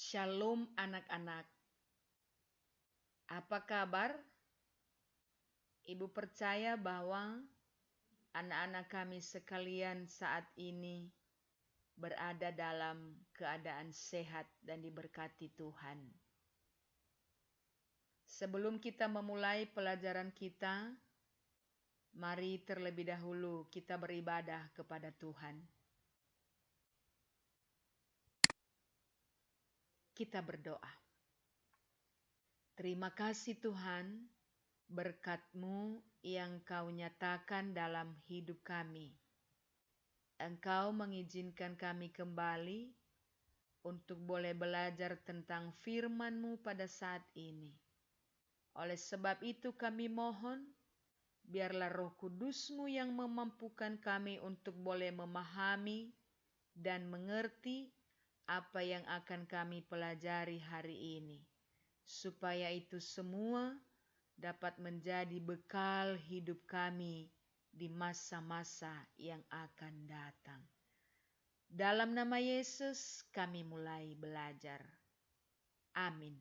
Shalom anak-anak, apa kabar? Ibu percaya bahwa anak-anak kami sekalian saat ini berada dalam keadaan sehat dan diberkati Tuhan. Sebelum kita memulai pelajaran kita, mari terlebih dahulu kita beribadah kepada Tuhan. Kita berdoa. Terima kasih Tuhan, berkat-Mu yang Kau nyatakan dalam hidup kami. Engkau mengizinkan kami kembali untuk boleh belajar tentang firman-Mu pada saat ini. Oleh sebab itu kami mohon, biarlah Roh Kudus-Mu yang memampukan kami untuk boleh memahami dan mengerti apa yang akan kami pelajari hari ini. Supaya itu semua dapat menjadi bekal hidup kami di masa-masa yang akan datang. Dalam nama Yesus kami mulai belajar. Amin.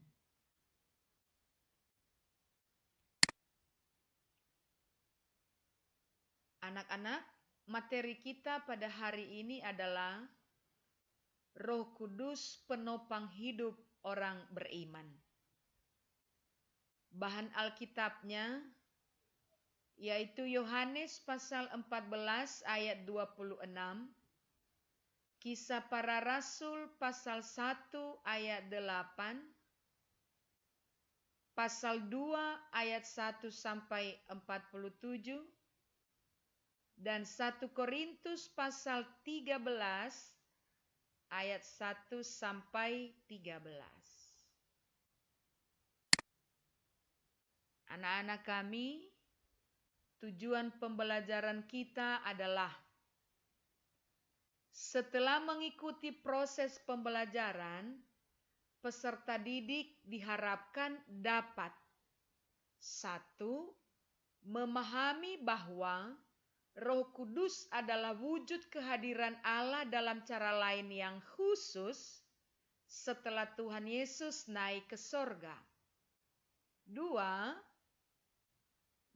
Anak-anak, materi kita pada hari ini adalah Roh Kudus penopang hidup orang beriman. Bahan Alkitabnya yaitu Yohanes pasal 14 ayat 26, Kisah Para Rasul pasal 1 ayat 8, pasal 2 ayat 1 sampai 47, dan 1 Korintus pasal 13 ayat 1 sampai 13. Anak-anak kami, tujuan pembelajaran kita adalah setelah mengikuti proses pembelajaran, peserta didik diharapkan dapat 1. Memahami bahwa Roh Kudus adalah wujud kehadiran Allah dalam cara lain yang khusus setelah Tuhan Yesus naik ke sorga. 2.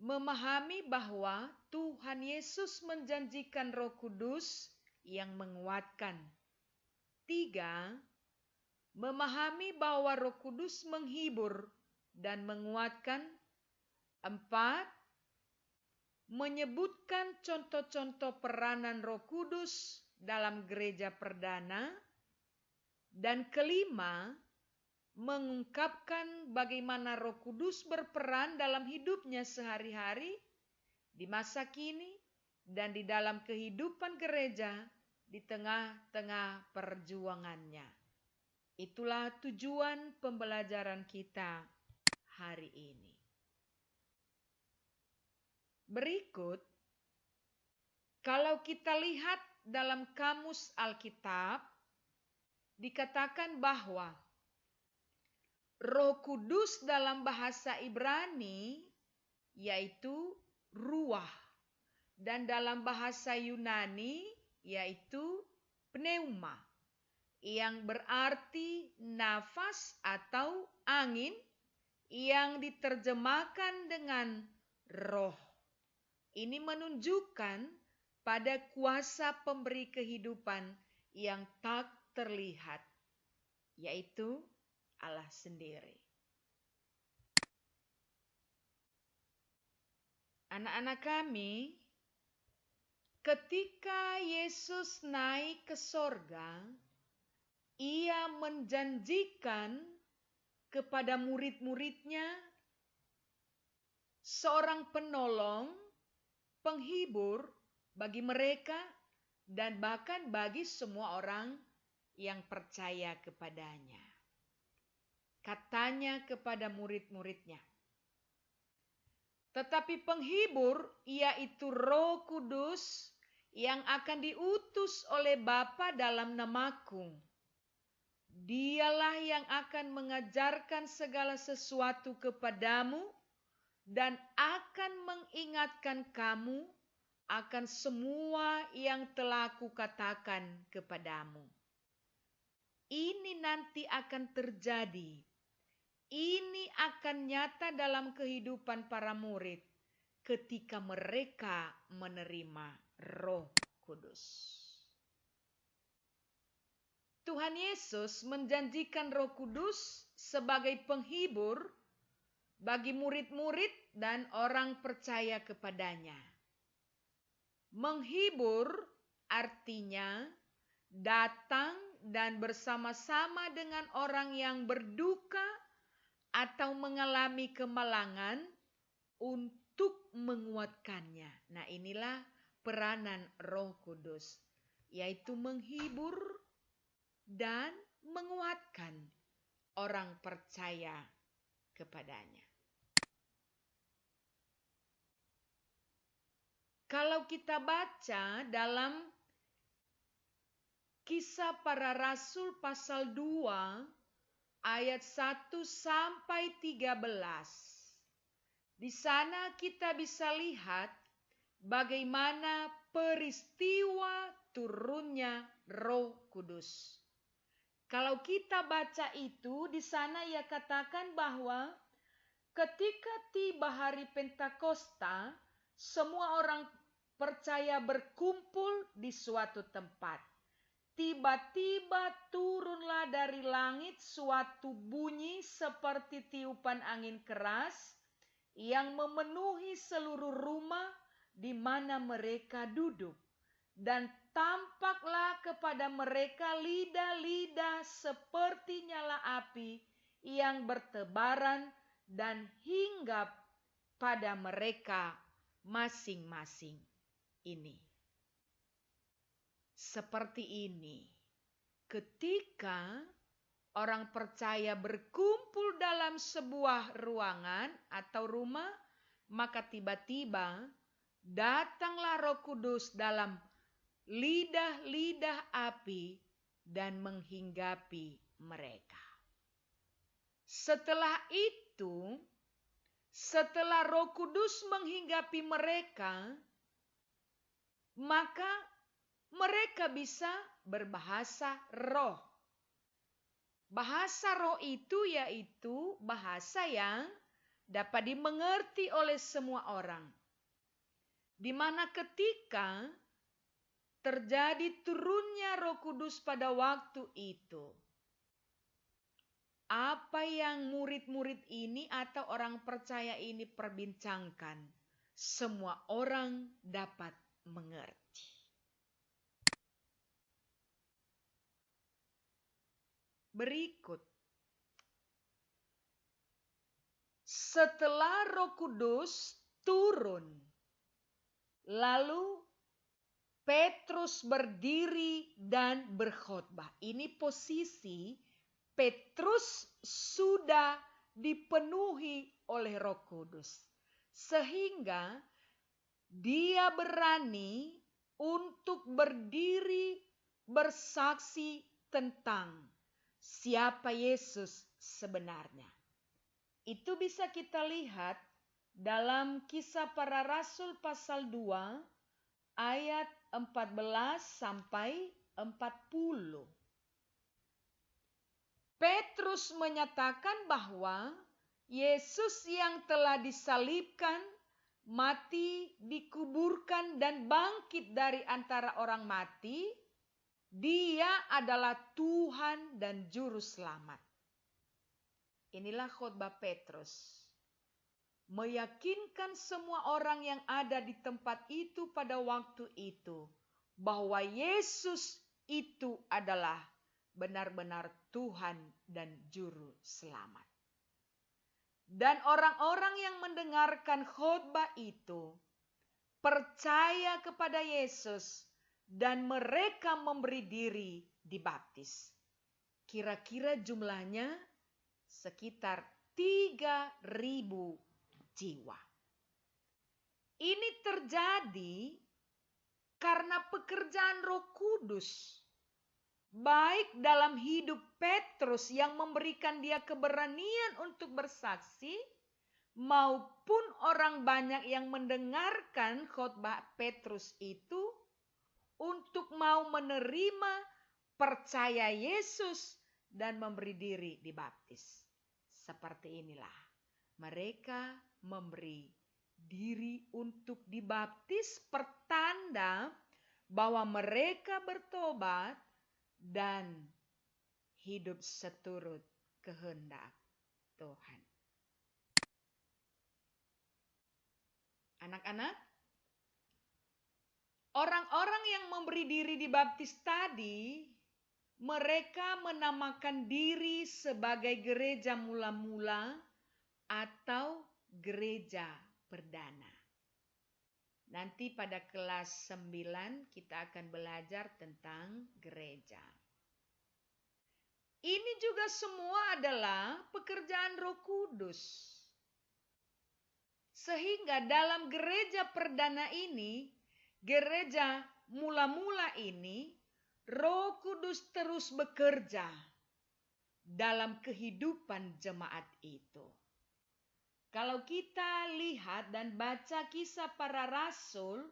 Memahami bahwa Tuhan Yesus menjanjikan Roh Kudus yang menguatkan. 3. Memahami bahwa Roh Kudus menghibur dan menguatkan. 4. Menyebutkan contoh-contoh peranan Roh Kudus dalam gereja perdana. Dan 5. Mengungkapkan bagaimana Roh Kudus berperan dalam hidupnya sehari-hari, di masa kini, dan di dalam kehidupan gereja di tengah-tengah perjuangannya. Itulah tujuan pembelajaran kita hari ini. Berikut, kalau kita lihat dalam kamus Alkitab, dikatakan bahwa Roh Kudus dalam bahasa Ibrani yaitu ruah, dan dalam bahasa Yunani yaitu pneuma, yang berarti nafas atau angin yang diterjemahkan dengan roh. Ini menunjukkan pada kuasa pemberi kehidupan yang tak terlihat, yaitu Allah sendiri. Anak-anak kami, ketika Yesus naik ke sorga, Ia menjanjikan kepada murid-muridnya seorang penolong, penghibur bagi mereka dan bahkan bagi semua orang yang percaya kepadanya. Katanya kepada murid-muridnya, tetapi penghibur yaitu Roh Kudus yang akan diutus oleh Bapa dalam namaku. Dialah yang akan mengajarkan segala sesuatu kepadamu dan akan mengingatkan kamu akan semua yang telah Kukatakan kepadamu. ini nanti akan terjadi. Ini akan nyata dalam kehidupan para murid ketika mereka menerima Roh Kudus. Tuhan Yesus menjanjikan Roh Kudus sebagai penghibur bagi murid-murid dan orang percaya kepadanya. Menghibur artinya datang dan bersama-sama dengan orang yang berduka atau mengalami kemalangan untuk menguatkannya. Nah, inilah peranan Roh Kudus, yaitu menghibur dan menguatkan orang percaya kepadanya. Kalau kita baca dalam Kisah Para Rasul pasal 2 ayat 1 sampai 13. Di sana kita bisa lihat bagaimana peristiwa turunnya Roh Kudus. Kalau kita baca itu, di sana ia katakan bahwa ketika tiba hari Pentakosta, semua orang percaya berkumpul di suatu tempat. Tiba-tiba turunlah dari langit suatu bunyi seperti tiupan angin keras yang memenuhi seluruh rumah di mana mereka duduk. Dan tampaklah kepada mereka lidah-lidah seperti nyala api yang bertebaran dan hinggap pada mereka masing-masing. Ini. Seperti ini. Ketika orang percaya berkumpul dalam sebuah ruangan atau rumah, maka tiba-tiba datanglah Roh Kudus dalam lidah-lidah api dan menghinggapi mereka. Setelah itu, setelah Roh Kudus menghinggapi mereka, maka mereka bisa berbahasa roh. Bahasa roh itu yaitu bahasa yang dapat dimengerti oleh semua orang. Di mana ketika terjadi turunnya Roh Kudus pada waktu itu, apa yang murid-murid ini atau orang percaya ini perbincangkan, semua orang dapat mengerti. Berikut. Setelah Roh Kudus turun, lalu Petrus berdiri dan berkhotbah. Ini posisi Petrus sudah dipenuhi oleh Roh Kudus. Sehingga dia berani untuk berdiri bersaksi tentang siapa Yesus sebenarnya. Itu bisa kita lihat dalam Kisah Para Rasul pasal 2 ayat 14 sampai 40. Petrus menyatakan bahwa Yesus yang telah disalibkan, mati, dikuburkan dan bangkit dari antara orang mati, Dia adalah Tuhan dan Juru Selamat. Inilah khotbah Petrus. Meyakinkan semua orang yang ada di tempat itu pada waktu itu bahwa Yesus itu adalah benar-benar Tuhan dan Juru Selamat. Dan orang-orang yang mendengarkan khotbah itu percaya kepada Yesus dan mereka memberi diri dibaptis. Kira-kira jumlahnya sekitar 3.000 jiwa. Ini terjadi karena pekerjaan Roh Kudus, baik dalam hidup Petrus yang memberikan dia keberanian untuk bersaksi, maupun orang banyak yang mendengarkan khotbah Petrus itu untuk mau menerima percaya Yesus dan memberi diri dibaptis. Seperti inilah mereka memberi diri untuk dibaptis, pertanda bahwa mereka bertobat dan hidup seturut kehendak Tuhan. Anak-anak, orang-orang yang memberi diri dibaptis tadi, mereka menamakan diri sebagai gereja mula-mula atau gereja perdana. Nanti pada kelas 9 kita akan belajar tentang gereja. Ini juga semua adalah pekerjaan Roh Kudus. Sehingga dalam gereja perdana ini, gereja mula-mula ini, Roh Kudus terus bekerja dalam kehidupan jemaat itu. Kalau kita lihat dan baca Kisah Para Rasul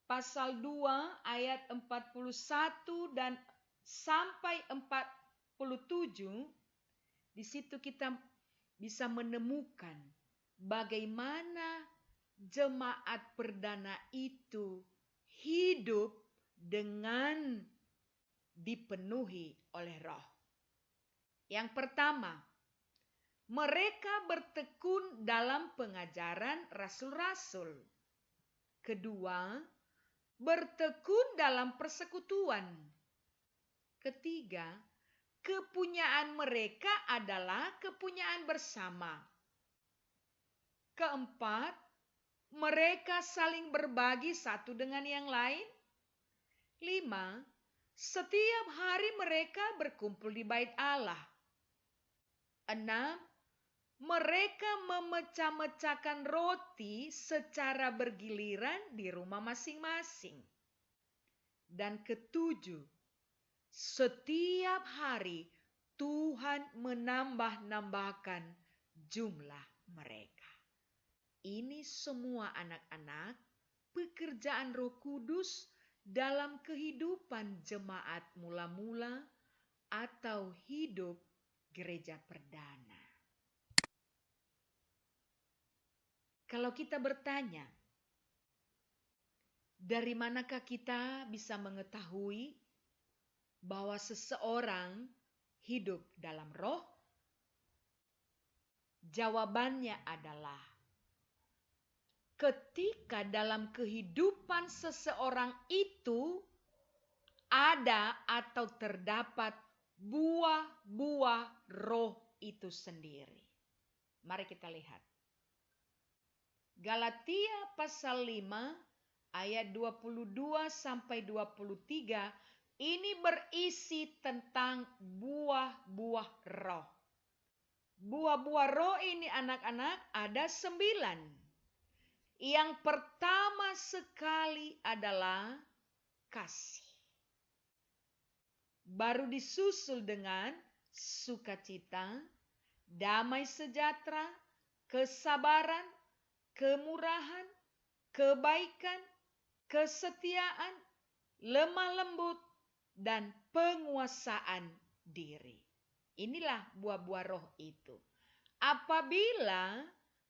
pasal 2 ayat 41 dan sampai 47, di situ kita bisa menemukan bagaimana jemaat perdana itu hidup dengan dipenuhi oleh Roh. Yang pertama, mereka bertekun dalam pengajaran rasul-rasul. Kedua, bertekun dalam persekutuan. Ketiga, kepunyaan mereka adalah kepunyaan bersama. Keempat, mereka saling berbagi satu dengan yang lain. 5, setiap hari mereka berkumpul di bait Allah. 6, mereka memecah-mecahkan roti secara bergiliran di rumah masing-masing. Dan ketujuh, setiap hari Tuhan menambah-nambahkan jumlah mereka. Ini semua anak-anak pekerjaan Roh Kudus dalam kehidupan jemaat mula-mula atau hidup gereja perdana. Kalau kita bertanya, dari manakah kita bisa mengetahui bahwa seseorang hidup dalam Roh? Jawabannya adalah ketika dalam kehidupan seseorang itu ada atau terdapat buah-buah Roh itu sendiri. Mari kita lihat. Galatia pasal 5 ayat 22 sampai 23 ini berisi tentang buah-buah Roh. Buah-buah Roh ini anak-anak ada 9. Yang pertama sekali adalah kasih. Baru disusul dengan sukacita, damai sejahtera, kesabaran, kemurahan, kebaikan, kesetiaan, lemah lembut, dan penguasaan diri. Inilah buah-buah Roh itu. Apabila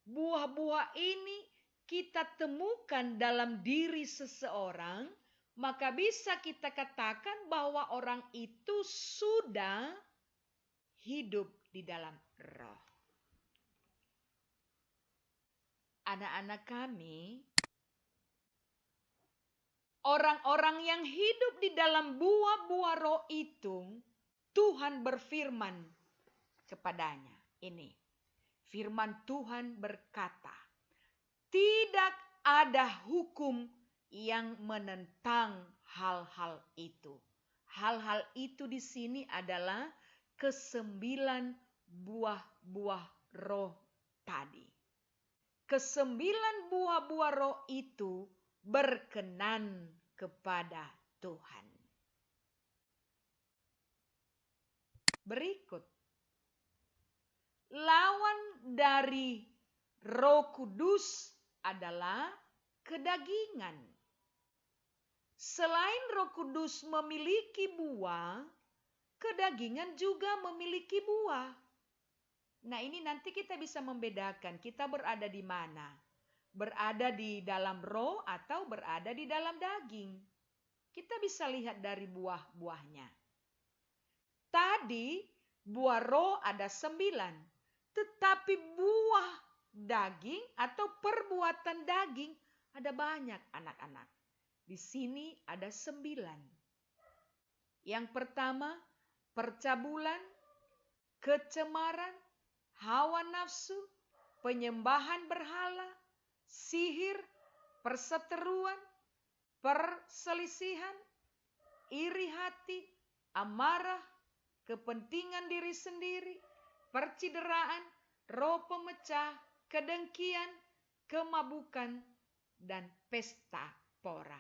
buah-buah ini kita temukan dalam diri seseorang, maka bisa kita katakan bahwa orang itu sudah hidup di dalam Roh. Anak-anak kami, orang-orang yang hidup di dalam buah-buah Roh itu, Tuhan berfirman kepadanya. Ini, firman Tuhan berkata, tidak ada hukum yang menentang hal-hal itu. Hal-hal itu di sini adalah ke-9 buah-buah Roh tadi. Ke-9 buah-buah Roh itu berkenan kepada Tuhan. Berikut, lawan dari Roh Kudus adalah kedagingan. Selain Roh Kudus memiliki buah, kedagingan juga memiliki buah. Nah, ini nanti kita bisa membedakan kita berada di mana. Berada di dalam roh atau berada di dalam daging. Kita bisa lihat dari buah-buahnya. Tadi buah roh ada 9. Tetapi buah daging atau perbuatan daging ada banyak, anak-anak. Di sini ada 9. Yang pertama, percabulan, kecemaran, hawa nafsu, penyembahan berhala, sihir, perseteruan, perselisihan, iri hati, amarah, kepentingan diri sendiri, percideraan, roh pemecah, kedengkian, kemabukan, dan pesta pora.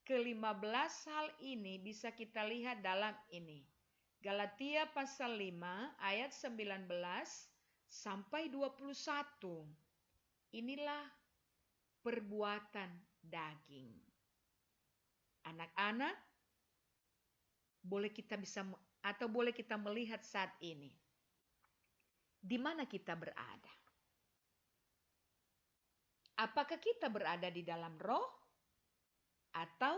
Ke-15 hal ini bisa kita lihat dalam ini. Galatia pasal 5 ayat 19 sampai 21. Inilah perbuatan daging. Anak-anak, boleh kita melihat saat ini. Di mana kita berada? Apakah kita berada di dalam roh atau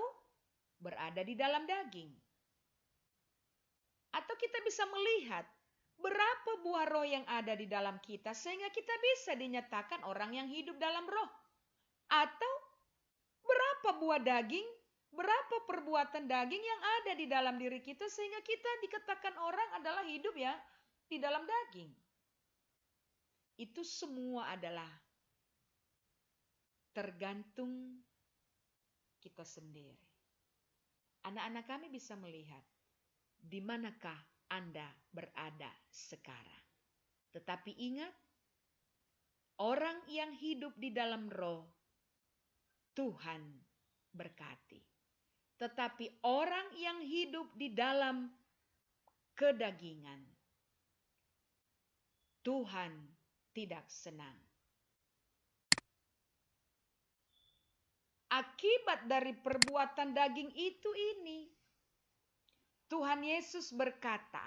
berada di dalam daging? Atau kita bisa melihat berapa buah roh yang ada di dalam kita sehingga kita bisa dinyatakan orang yang hidup dalam roh. Atau berapa buah daging, berapa perbuatan daging yang ada di dalam diri kita sehingga kita dikatakan orang adalah hidup ya di dalam daging. Itu semua adalah tergantung kita sendiri. Anak-anak kami bisa melihat di manakah Anda berada sekarang. Tetapi ingat, orang yang hidup di dalam roh, Tuhan berkati. Tetapi orang yang hidup di dalam kedagingan, Tuhan tidak senang. Akibat dari perbuatan daging itu ini, Tuhan Yesus berkata,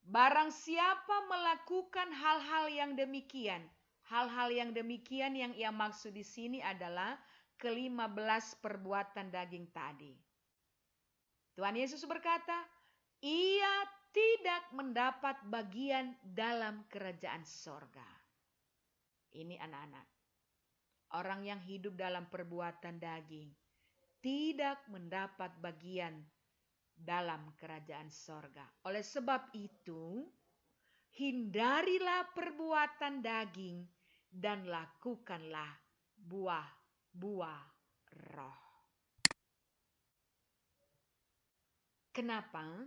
barang siapa melakukan hal-hal yang demikian yang ia maksud di sini adalah ke-15 perbuatan daging tadi. Tuhan Yesus berkata, ia tidak mendapat bagian dalam kerajaan sorga. Ini anak-anak. Orang yang hidup dalam perbuatan daging tidak mendapat bagian dalam kerajaan sorga. Oleh sebab itu, hindarilah perbuatan daging dan lakukanlah buah-buah roh. Kenapa?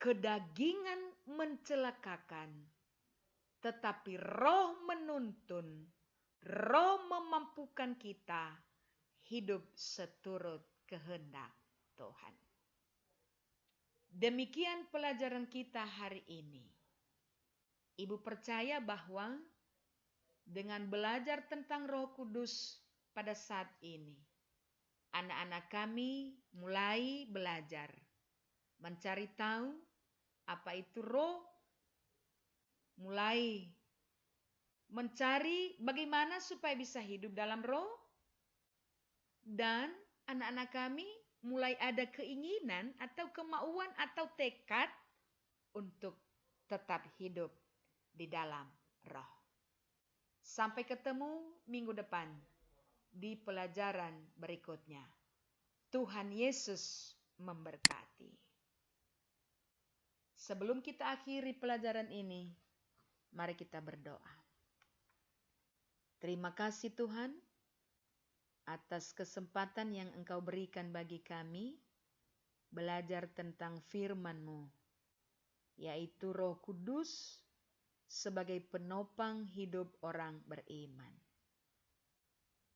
Kedagingan mencelakakan, tetapi roh menuntun, roh memampukan kita hidup seturut kehendak Tuhan. Demikian pelajaran kita hari ini. Ibu percaya bahwa dengan belajar tentang Roh Kudus pada saat ini, anak-anak kami mulai belajar mencari tahu apa itu roh, mulai mencari bagaimana supaya bisa hidup dalam roh, dan anak-anak kami mulai ada keinginan atau kemauan atau tekad untuk tetap hidup di dalam roh. Sampai ketemu minggu depan di pelajaran berikutnya. Tuhan Yesus memberkati. Sebelum kita akhiri pelajaran ini, mari kita berdoa. Terima kasih Tuhan atas kesempatan yang Engkau berikan bagi kami belajar tentang firman-Mu, yaitu Roh Kudus sebagai penopang hidup orang beriman.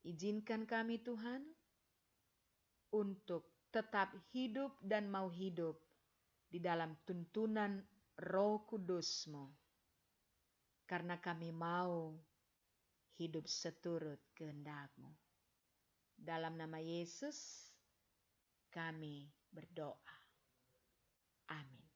Izinkan kami Tuhan untuk tetap hidup dan mau hidup di dalam tuntunan Roh Kudus-Mu, karena kami mau hidup seturut kehendak-Mu. Dalam nama Yesus kami berdoa. Amin.